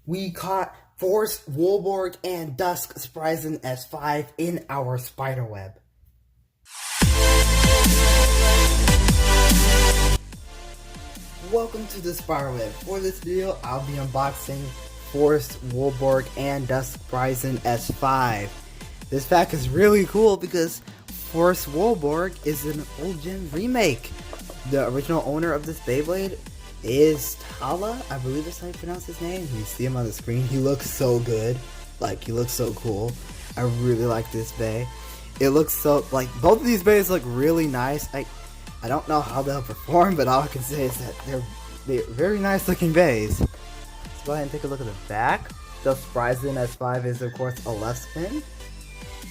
We caught Force Wolborg and Dusk Spryzen S5 in our spider web. Welcome to the spider web. For this video, I'll be unboxing Force Wolborg and Dusk Spryzen S5. This pack is really cool because Force Wolborg is an old gen remake. The original owner of this Beyblade is Tala, I believe that's how you pronounce his name. You see him on the screen. He looks so good. Like, he looks so cool. I really like this bay. It looks so, like, both of these bays look really nice. I don't know how they'll perform, but all I can say is that they're very nice looking bays. Let's go ahead and take a look at the back. The Spryzen S5 is, of course, a left spin.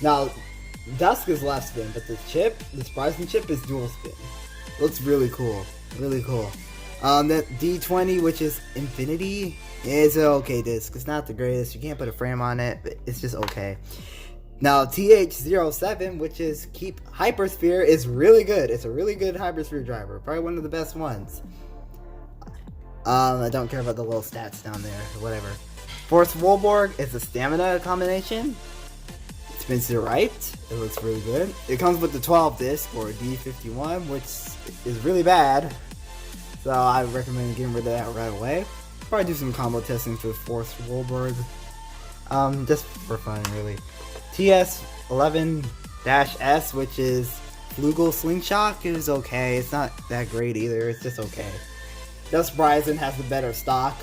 Now, Dusk is left spin, but the Spryzen chip is dual spin. Looks really cool. Really cool. The D20, which is Infinity, is an okay disc. It's not the greatest. You can't put a frame on it, but it's just okay. Now, TH07, which is Keep Hypersphere, is really good. It's a really good Hypersphere driver. Probably one of the best ones. I don't care about the little stats down there, or whatever. Force Wolborg is a stamina combination. It spins to the right. It looks really good. It comes with the 12 disc, or D51, which is really bad. So I recommend getting rid of that right away. Probably do some combo testing for Force Wolborg. Just for fun, really. TS11-S, which is Flugel Slingshot, is okay. It's not that great either. It's just okay. Dusk Spryzen has the better stock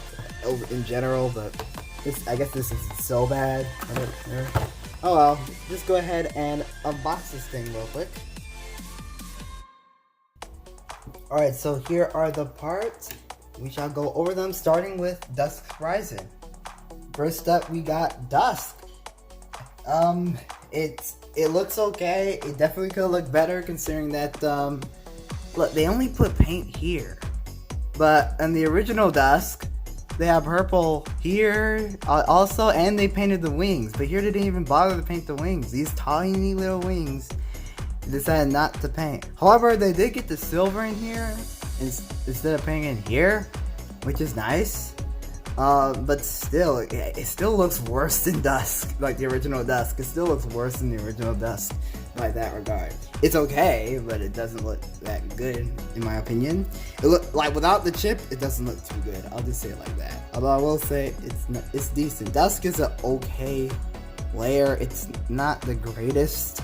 in general, but I guess this isn't so bad. Oh well. Just go ahead and unbox this thing real quick. Alright, so here are the parts. We shall go over them, starting with Dusk Spryzen. First up, we got Dusk. It looks okay. It definitely could look better considering that, look, they only put paint here. But in the original Dusk, they have purple here also, and they painted the wings. But here they didn't even bother to paint the wings. These tiny little wings. Decided not to paint. However, they did get the silver in here instead of painting in here, which is nice. But still, it still looks worse than Dusk, like the original Dusk. It still looks worse than the original Dusk by that regard. It's okay, but it doesn't look that good in my opinion. It look like without the chip, it doesn't look too good. I'll just say it like that. Although I will say it's decent. Dusk is an okay layer. It's not the greatest.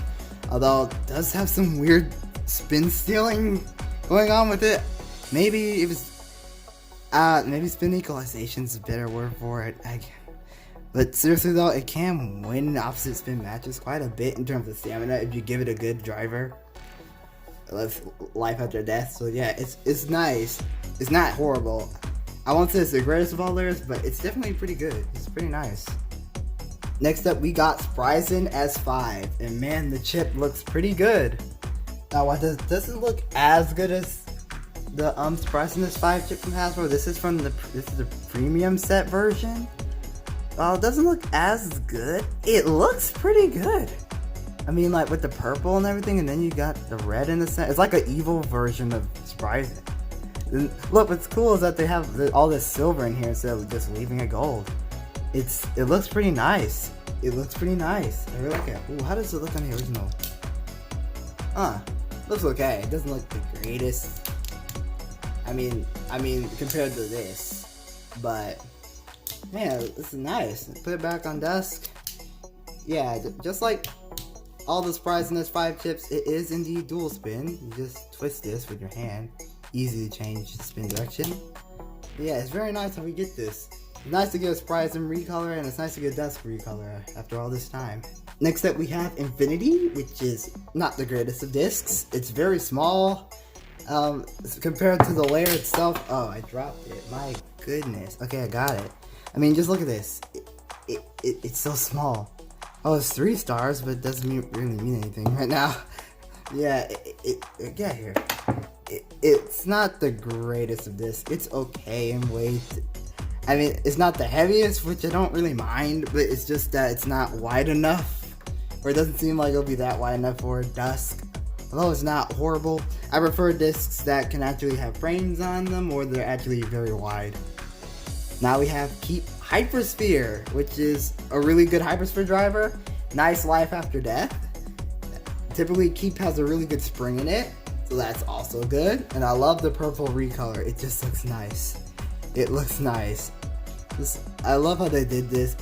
Although it does have some weird spin stealing going on with it. Maybe it was maybe spin equalization is a better word for it. But seriously though, it can win opposite spin matches quite a bit in terms of stamina if you give it a good driver. Life after death. So yeah, it's nice. It's not horrible. I won't say it's the greatest of all layers, but it's definitely pretty good. It's pretty nice. Next up, we got Spryzen S5, and man, the chip looks pretty good. Now, while it doesn't look as good as the Spryzen S5 chip from Hasbro, this is the premium set version. While it doesn't look as good, it looks pretty good. I mean, like with the purple and everything, and then you got the red in the center. It's like an evil version of Spryzen. And look, what's cool is that they have all this silver in here instead of just leaving it gold. It looks pretty nice. It looks pretty nice. I really like it. Ooh, how does it look on the original? Looks okay. It doesn't look the greatest. I mean, compared to this, but man, this is nice. Put it back on Dusk. Yeah, just like all the Spryzen S5 chips, it is indeed dual spin. You just twist this with your hand. Easy to change the spin direction. But yeah, it's very nice when we get this. It's nice to get a Spryzen recolor, and it's nice to get a Dusk recolor after all this time. Next up, we have Infinity, which is not the greatest of discs. It's very small compared to the layer itself. Oh, I dropped it. My goodness. Okay, I got it. I mean, just look at this. It's so small. Oh, it's 3 stars, but it doesn't really mean anything right now. Yeah, get here. It's not the greatest of discs. It's okay in weight. I mean, it's not the heaviest, which I don't really mind, but it's just that it's not wide enough, or it doesn't seem like it'll be that wide enough for Dusk. Although it's not horrible, I prefer discs that can actually have frames on them, or they're actually very wide. Now we have Keep Hypersphere, which is a really good Hypersphere driver. Nice life after death. Typically Keep has a really good spring in it, so that's also good. And I love the purple recolor. It just looks nice. It looks nice. I love how they did this.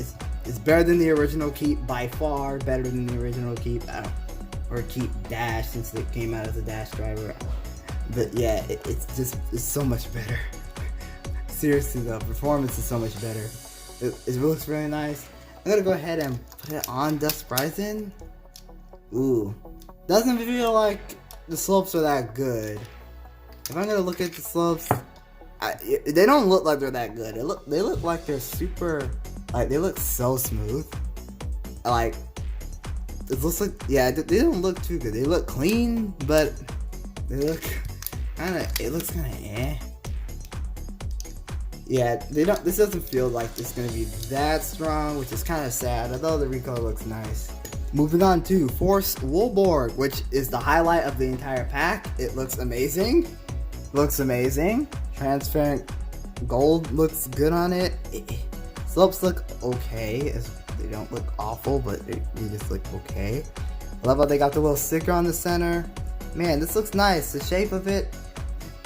It's better than the original Keep, by far better than the original Keep. Or Keep Dash, since it came out as a Dash driver. But yeah, it's so much better. Seriously though, performance is so much better. It looks really nice. I'm gonna go ahead and put it on Dusk Spryzen. Ooh, doesn't feel like the slopes are that good. If I'm gonna look at the slopes, they don't look like they're that good. They look like they're super, like they look so smooth. Like it looks like, yeah, they don't look too good. They look clean, but they look it looks kind of eh. Yeah, this doesn't feel like it's gonna be that strong, which is kind of sad, although the recolor looks nice. Moving on to Force Wolborg, which is the highlight of the entire pack. It looks amazing. Transparent gold looks good on it. Slopes look okay. They don't look awful, but they just look okay. I love how they got the little sticker on the center. Man, this looks nice. The shape of it,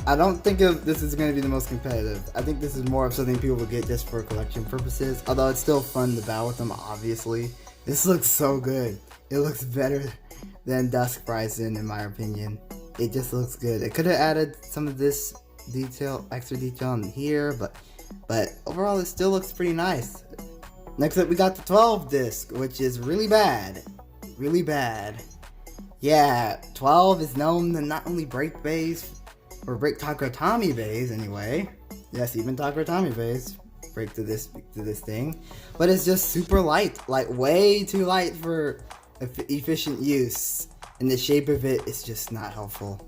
I don't think this is going to be the most competitive. I think this is more of something people will get just for collection purposes. Although it's still fun to battle with them, obviously. This looks so good. It looks better than Dusk Spryzen, in my opinion. It just looks good. It could have added some of this extra detail in here, but overall it still looks pretty nice. Next up we got the 12 disc, which is really bad. Really bad. Yeah, 12 is known to not only break bays, or break Takara Tomy bays anyway. Yes, even Takara Tomy bays break to this thing. But it's just super light, like way too light for efficient use. And the shape of it is just not helpful.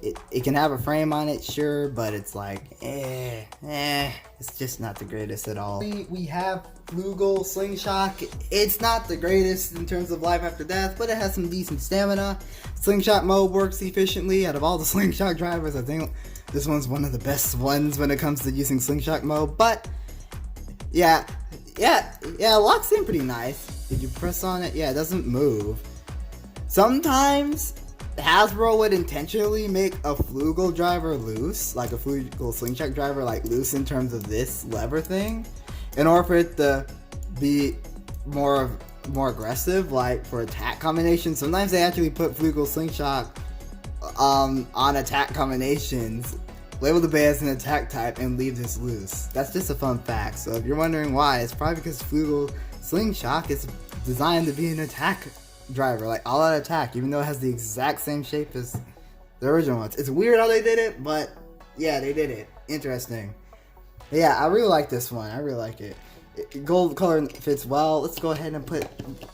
It can have a frame on it, sure, but it's like, it's just not the greatest at all. We have Flugel Slingshot. It's not the greatest in terms of life after death, but it has some decent stamina. Slingshot mode works efficiently. Out of all the Slingshot drivers, I think this one's one of the best ones when it comes to using Slingshot mode. But yeah, it locks in pretty nice. Did you press on it? Yeah, it doesn't move. Sometimes Hasbro would intentionally make a Flugel driver loose, like a Flugel Slingshot driver like loose in terms of this lever thing, in order for it to be more aggressive, like for attack combinations. Sometimes they actually put Flugel Slingshot on attack combinations, label the bay as an attack type, and leave this loose. That's just a fun fact. So if you're wondering why, it's probably because Flugel Slingshot is designed to be an attack driver, like all out attack, even though it has the exact same shape as the original ones. It's weird how they did it, but yeah, they did it. Interesting. But yeah, I really like this one. I really like it. Gold color fits well. Let's go ahead and put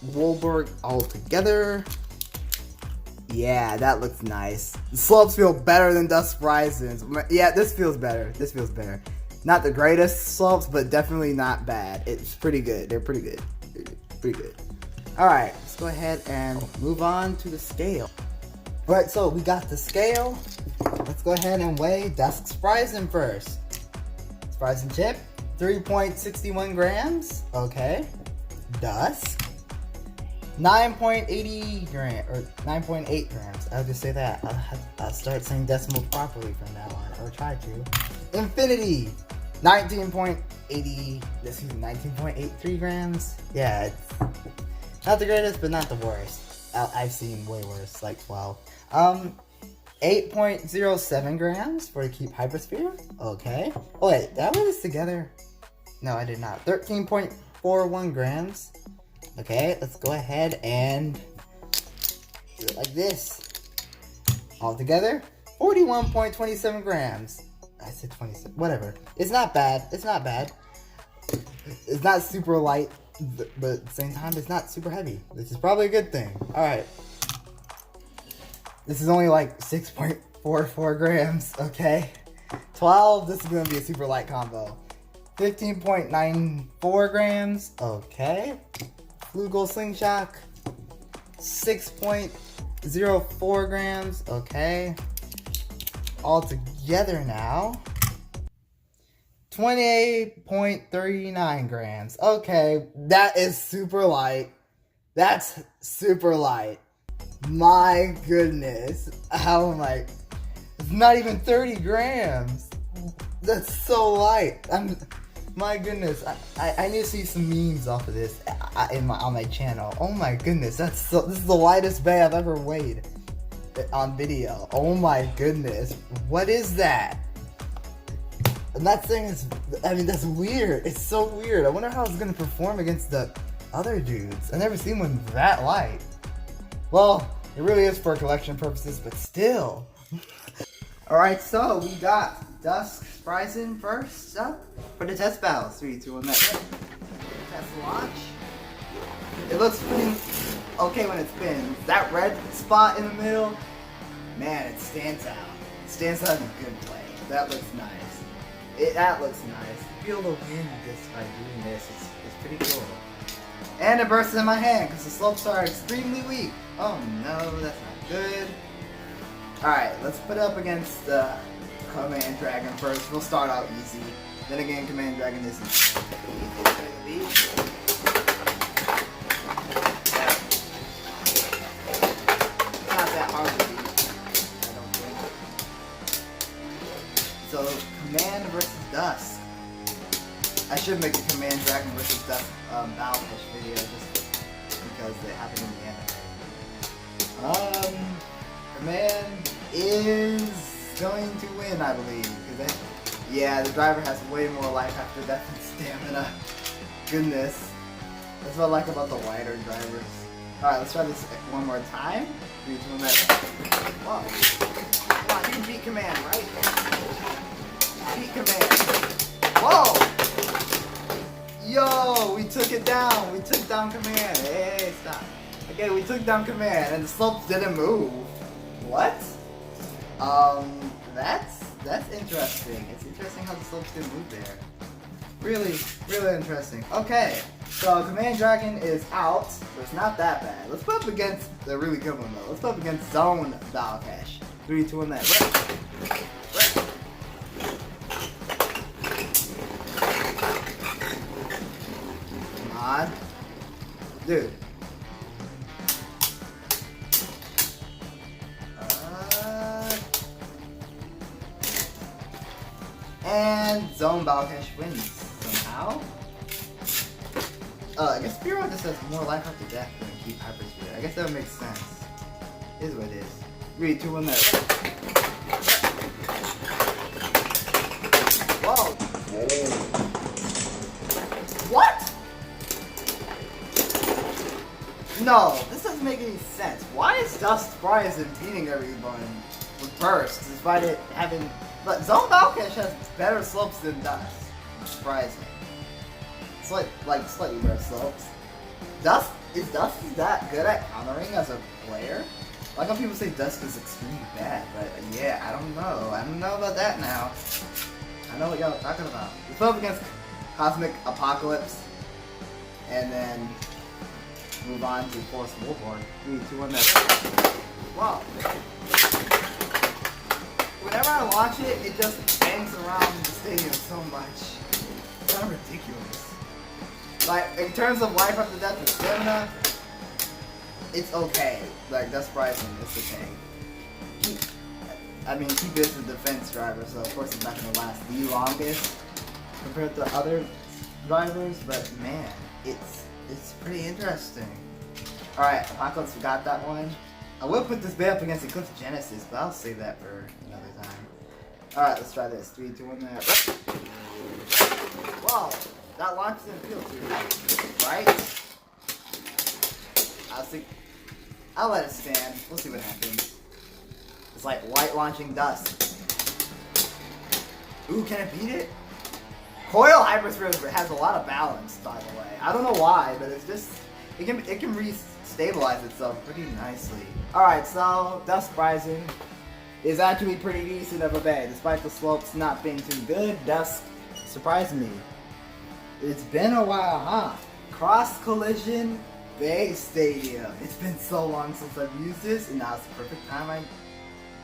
Wolborg all together. Yeah, that looks nice. The slopes feel better than Dusk Spryzen's. Yeah, this feels better. This feels better. Not the greatest slopes, but definitely not bad. It's pretty good. They're pretty good. Pretty good. Alright, let's go ahead and move on to the scale. Alright, so we got the scale. Let's go ahead and weigh Dusk Spryzen first. Spryzen chip, 3.61 grams. Okay. Dusk, 9.80 grams, or 9.8 grams. I'll just say that. I'll start saying decimals properly from now on, or try to. Infinity, 19.83 grams. Yeah, it's not the greatest, but not the worst. I've seen way worse, like 12. 8.07 grams for Keep Hypersphere. Okay. Oh wait, did I put this together? No, I did not. 13.41 grams. Okay, let's go ahead and do it like this. All together, 41.27 grams. I said 27, whatever. It's not bad. It's not bad. It's not super light, but at the same time, it's not super heavy, which is probably a good thing. Alright. This is only like 6.44 grams, okay? 12, this is going to be a super light combo. 15.94 grams, okay. Flugel Slingshot, 6.04 grams, okay. All together now, 28.39 grams. Okay, that is super light. That's super light. My goodness. How am I? It's not even 30 grams. That's so light. My goodness. I need to see some memes off of this on my channel. Oh my goodness. This is the lightest bay I've ever weighed on video. Oh my goodness. What is that? And that thing is, that's weird. It's so weird. I wonder how it's going to perform against the other dudes. I've never seen one that light. Well, it really is for collection purposes, but still. Alright, so we got Dusk Spryzen first up for the test battles. 3, 2, 1, test launch. It looks pretty okay when it spins. That red spot in the middle, man, it stands out. It stands out in a good way. That looks nice. That looks nice. Feel the wind just by doing this. It's pretty cool. And it bursts in my hand because the slopes are extremely weak. Oh no, that's not good. Alright, let's put it up against Command Dragon first. We'll start out easy. Then again, Command Dragon isn't easy. Not that hard to beat, I don't think. So, Command versus Dusk. I should make a Command Dragon versus Dusk battle push video just because they happen in the anime. Command is going to win, I believe. Yeah, the driver has way more life after death and stamina. Goodness. That's what I like about the lighter drivers. Alright, let's try this one more time. 3, 2, 1, whoa. Come on, you can beat Command, right? Beat Command. Whoa! Yo, we took it down. We took down Command. Hey, stop. Okay, we took down Command, and the slopes didn't move. What? That's interesting. It's interesting how the slopes didn't move there. Really, really interesting. Okay, so Command Dragon is out, so it's not that bad. Let's put up against the really good one though. Let's put up against Zone Battle Cash. 3, 2, 1, that. Come on, dude. And Zone Battle Cash wins somehow. I guess Spear just has more life after death than Keep Hyper Spear. I guess that would make sense. It is what it is. 3, 2, 1, there. Whoa! What? No, this doesn't make any sense. Why is Dusk Spryzen beating everyone with Burst despite it having... But Zone Battle Cash has better slopes than Dusk Spryzen. Slightly better slopes. Dusk is that good at countering as a player? Like how people say Dusk is extremely bad, but yeah, I don't know. I don't know about that now. I know what y'all are talking about. We put up against Cosmic Apocalypse, and then move on to Force Wolborg. 3, 2, 1, that. Wow. Whenever I launch it, it just bangs around the stadium so much. It's kind of ridiculous. Like, in terms of life after death and stamina, it's okay. Like, Dusk Spryzen, it's okay. Keep is a defense driver, so of course it's not going to last the longest compared to other drivers, but man, it's pretty interesting. Alright, Apocalypse, we got that one. I will put this bit up against Eclipse Genesis, but I'll save that for another time. Alright, let's try this. 3, 2, 1, there. Wow, that launch didn't feel too right. I'll let it stand. We'll see what happens. It's like light launching Dusk. Ooh, can it beat it? Coil Hypersphere has a lot of balance, by the way. I don't know why, but it's just... It can re-stabilize itself pretty nicely. Alright, so Dusk Spryzen is actually pretty decent of a bay. Despite the slopes not being too good, Dusk surprised me. It's been a while, huh? Cross Collision Bay Stadium. It's been so long since I've used this, and now it's the perfect time I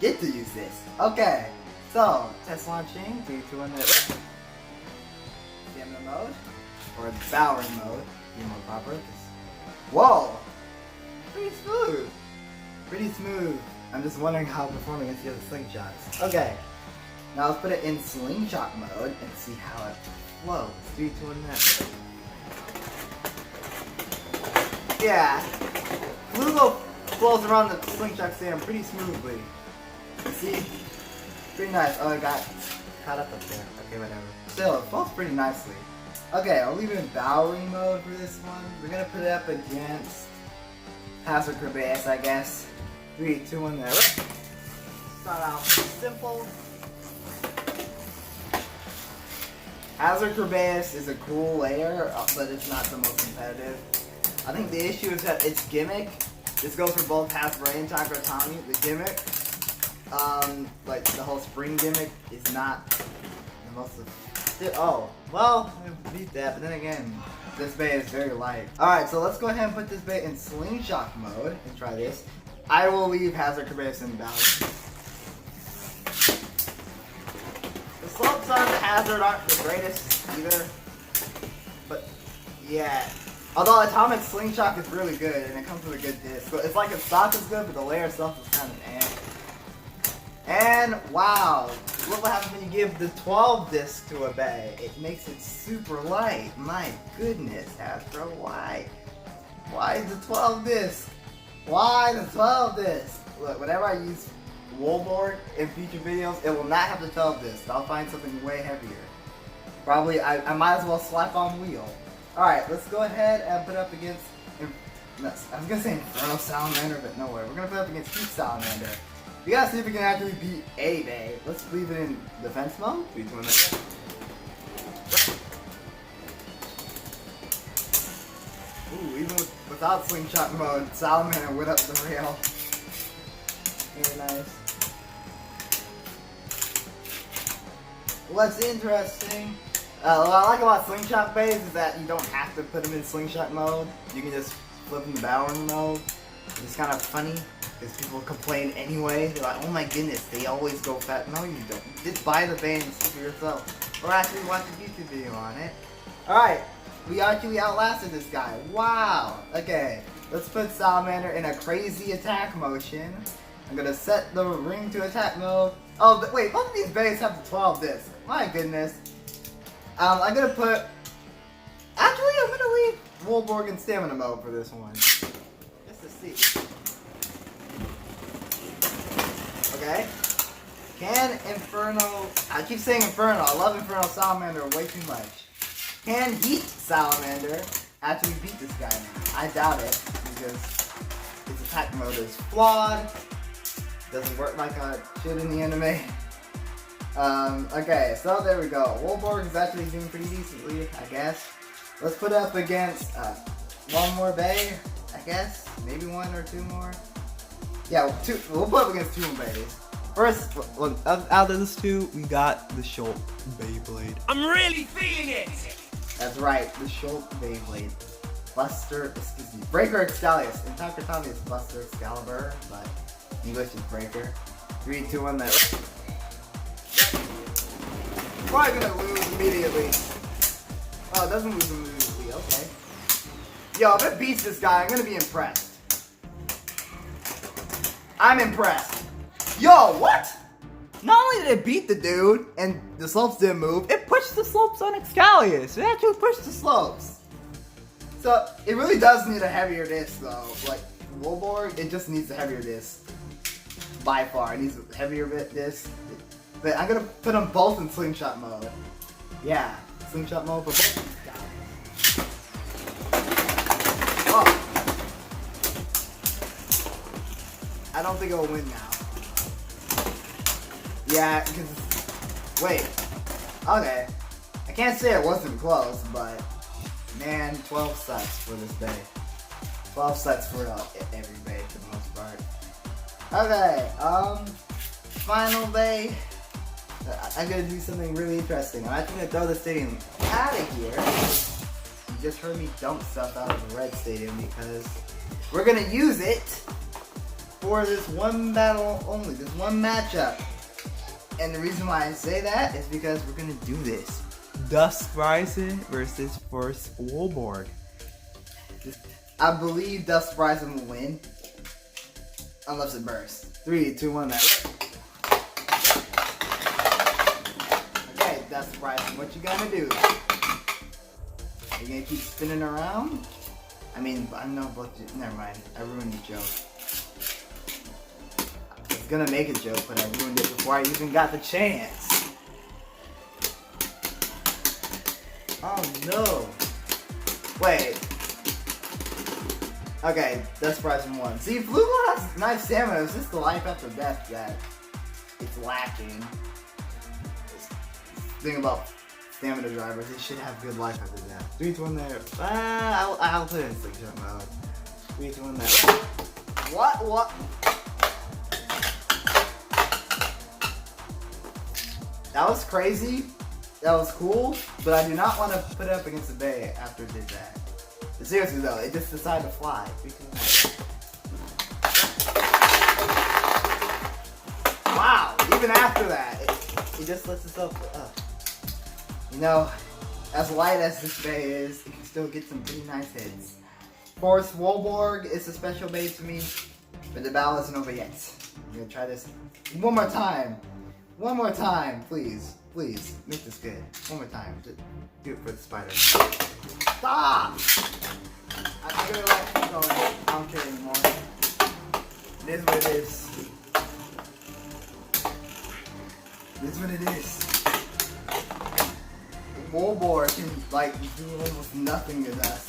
get to use this. Okay, so test launching. 3, 2, 1, there. mode, or Bowering mode, be more proper. Whoa! Pretty smooth! Pretty smooth. I'm just wondering how it'll perform against the other slingshots. Okay, now let's put it in slingshot mode and see how it flows. 3, 2, 1, now. Yeah, Lugo flows around the slingshot stand pretty smoothly. See? Pretty nice. Oh, I got caught up there. Okay, whatever. Still, it flows pretty nicely. Okay, I'll leave it in Bowering mode for this one. We're gonna put it up against Hasbro Beyblades, I guess. 3, 2, 1, there. Start out simple. Hasbro Beyblades is a cool layer, but it's not the most competitive. I think the issue is that its gimmick, this goes for both Hasbro and Takara Tomy, the gimmick, like the whole spring gimmick is not the most, oh, well, I beat that, but then again, this bay is very light. Alright, so let's go ahead and put this bay in slingshot mode and try this. I will leave Hasbro Beyblades in balance. The slopes on the Hazard aren't the greatest either, but yeah. Although Atomic Slingshot is really good and it comes with a good disc. So it's like its stock is good, but the layer itself is kind of And wow, what will happen when you give the 12 disc to a bay? It makes it super light. My goodness, Hasbro, why? Why the 12 disc? Why the 12 disc? Look, whenever I use Wolborg in future videos, it will not have the 12 disc. I'll find something way heavier. Probably, I might as well slap on wheel. Alright, let's go ahead and put up against, I was gonna say Inferno Salamander, but no way. We're gonna put up against Heat Salamander. We gotta see if we can actually beat a bay. Let's leave it in defense mode. Ooh, even without slingshot mode, Salamander went up the rail. Very nice. What's interesting, what I like about slingshot bays is that you don't have to put them in slingshot mode. You can just flip them to Bowering mode. It's kind of funny because people complain anyway. They're like, oh my goodness, they always go fast. No, you don't. Just buy the bay and see for yourself. Or actually watch a YouTube video on it. Alright, we actually outlasted this guy. Wow. Okay, let's put Salamander in a crazy attack motion. I'm gonna set the ring to attack mode. Oh, wait, both of these bays have the 12 disc. My goodness. I'm gonna put... Actually, I'm gonna leave Wolborg in stamina mode for this one. Just to see. Okay. Can Inferno... I keep saying Inferno. I love Inferno Salamander way too much. Can Heat Salamander actually beat this guy now? I doubt it, because its attack mode is flawed. Doesn't work like it should in the anime. Okay, so there we go. Wolborg is actually doing pretty decently, I guess. Let's put it up against one more bay, I guess. Maybe one or two more. Yeah, two. We'll put up against 2 more bays. First, out of those 2, we got the Schultz Beyblade. I'm really feeling it! That's right, the Schultz Beyblade. Breaker Excalius. In Takara Tomy it's Buster Excalibur, but English is Breaker. 3, 2, 1, that. Probably gonna lose immediately. Oh, it doesn't lose immediately, okay. Yo, if it beats this guy, I'm gonna be impressed. I'm impressed. Yo, what? Not only did it beat the dude, and the slopes didn't move, it pushed the slopes on Excalius. It actually pushed the slopes. So, it really does need a heavier disc, though. Like, Wolborg, it just needs a heavier disc. By far, it needs a heavier disc. But I'm gonna put them both in slingshot mode. Yeah, slingshot mode for both of these guys. Oh. I don't think it'll win now. Yeah, because... Wait. Okay. I can't say it wasn't close, but... Man, 12 sucks for this bay. 12 sucks for every bay for the most part. Okay, final bay. I'm gonna do something really interesting. I'm actually gonna throw the stadium out of here. You just heard me dump stuff out of the red stadium because we're gonna use it for this one battle only, this one matchup. And the reason why I say that is because we're gonna do this Dusk Spryzen versus Force Wolborg. I believe Dusk Spryzen will win. Unless it bursts. 3, 2, 1, that. Okay, Dusk Spryzen, what you gonna do? You gonna keep spinning around? I mean, I know what. Never mind. I ruined the joke. I was gonna make a joke, but I ruined it before I even got the chance. Oh no! Wait. Okay, Dusk Spryzen won. See, Flugal has nice stamina. It's just the life after death that it's lacking. Thing about stamina drivers, they should have good life after death. 3, 2, 1 there. I'll put it in slingshot mode. 3, 2, 1 there. What? That was crazy. That was cool, but I do not want to put it up against the Bay after it did that. But seriously though, it just decided to fly. 3, 2, 1. Wow, even after that, it just lets itself up. You know, as light as this Bay is, it can still get some pretty nice hits. Force Wolborg is a special base to me, but the battle isn't over yet. I'm gonna try this one more time. One more time, please. Please, make this good. One more time. Just do it for the Spyder. Stop! I'm gonna let it go. I don't care anymore. It is what it is. It is what it is. Wolborg can like do almost nothing to us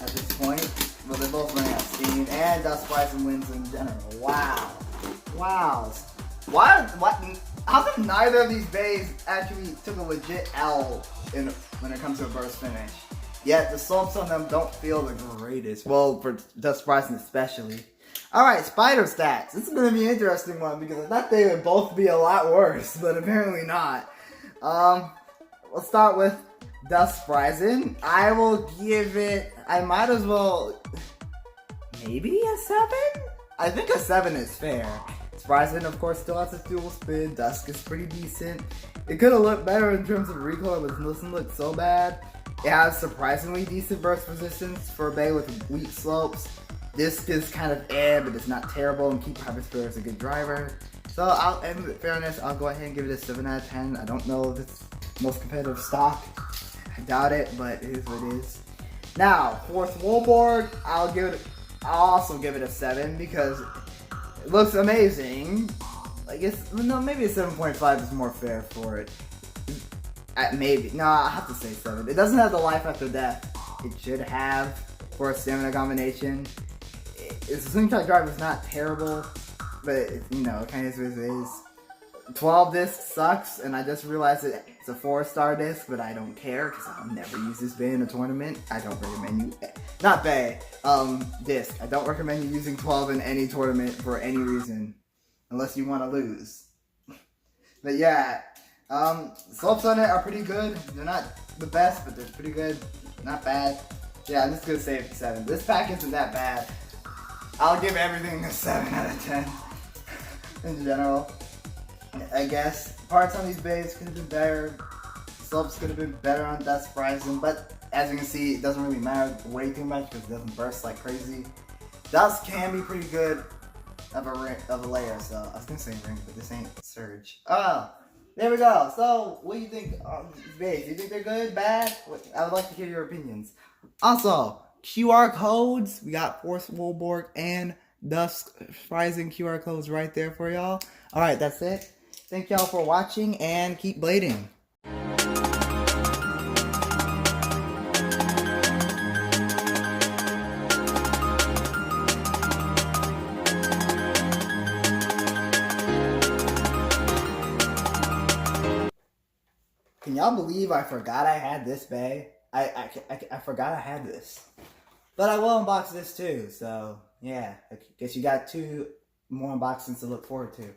at this point. But they're both running out of steam, and Dusk Spryzen wins in general. Wow. Wow. What? How come neither of these bays actually took a legit L when it comes to a burst finish? Yet the slopes on them don't feel the greatest. Well, for Dusk Spryzen especially. Alright, Spyder stats. This is going to be an interesting one because I thought they would both be a lot worse, but apparently not. Let's start with Dusk Spryzen. I will give it, I might as well, maybe a 7? I think a 7 is fair. Spryzen, of course, still has a dual spin. Dusk is pretty decent. It could have looked better in terms of recoil, but it doesn't look so bad. It has surprisingly decent burst resistance for a bay with weak slopes. This is kind of but it's not terrible, and Keep Harvest Fair is a good driver. So I'll end with fairness. I'll go ahead and give it a 7 out of 10. I don't know if it's most competitive stock. I doubt it, but it is what it is. Now, Force Wolborg, I'll also give it a 7 because it looks amazing. I guess, no, maybe a 7.5 is more fair for it. Maybe. No, I have to say 7. It doesn't have the life after death it should have for a stamina combination. Its slingshot drive is not terrible, but it, you know, it kind of is what it is. 12 disc sucks, and I just realized that it's a 4-star disc, but I don't care because I'll never use this bay in a tournament. I don't recommend you, not bay, disc. I don't recommend you using 12 in any tournament for any reason, unless you want to lose. But yeah, slopes on it are pretty good. They're not the best, but they're pretty good. Not bad. Yeah, I'm just gonna say it 7. This pack isn't that bad. I'll give everything a 7 out of 10 in general. I guess parts on these bays could have been better. Slopes could have been better on Dusk Spryzen, but as you can see, it doesn't really matter way too much because it doesn't burst like crazy. Dusk can be pretty good of a layer, so I was gonna say ring, but this ain't Surge. Oh, there we go. So, what do you think on these bays? Do you think they're good, bad? I would like to hear your opinions. Also, QR codes. We got Force Wolborg and Dusk Spryzen QR codes right there for y'all. Alright, that's it. Thank y'all for watching and keep blading. Can y'all believe I forgot I had this bay? I forgot I had this. But I will unbox this too, so yeah. I guess you got 2 more unboxings to look forward to.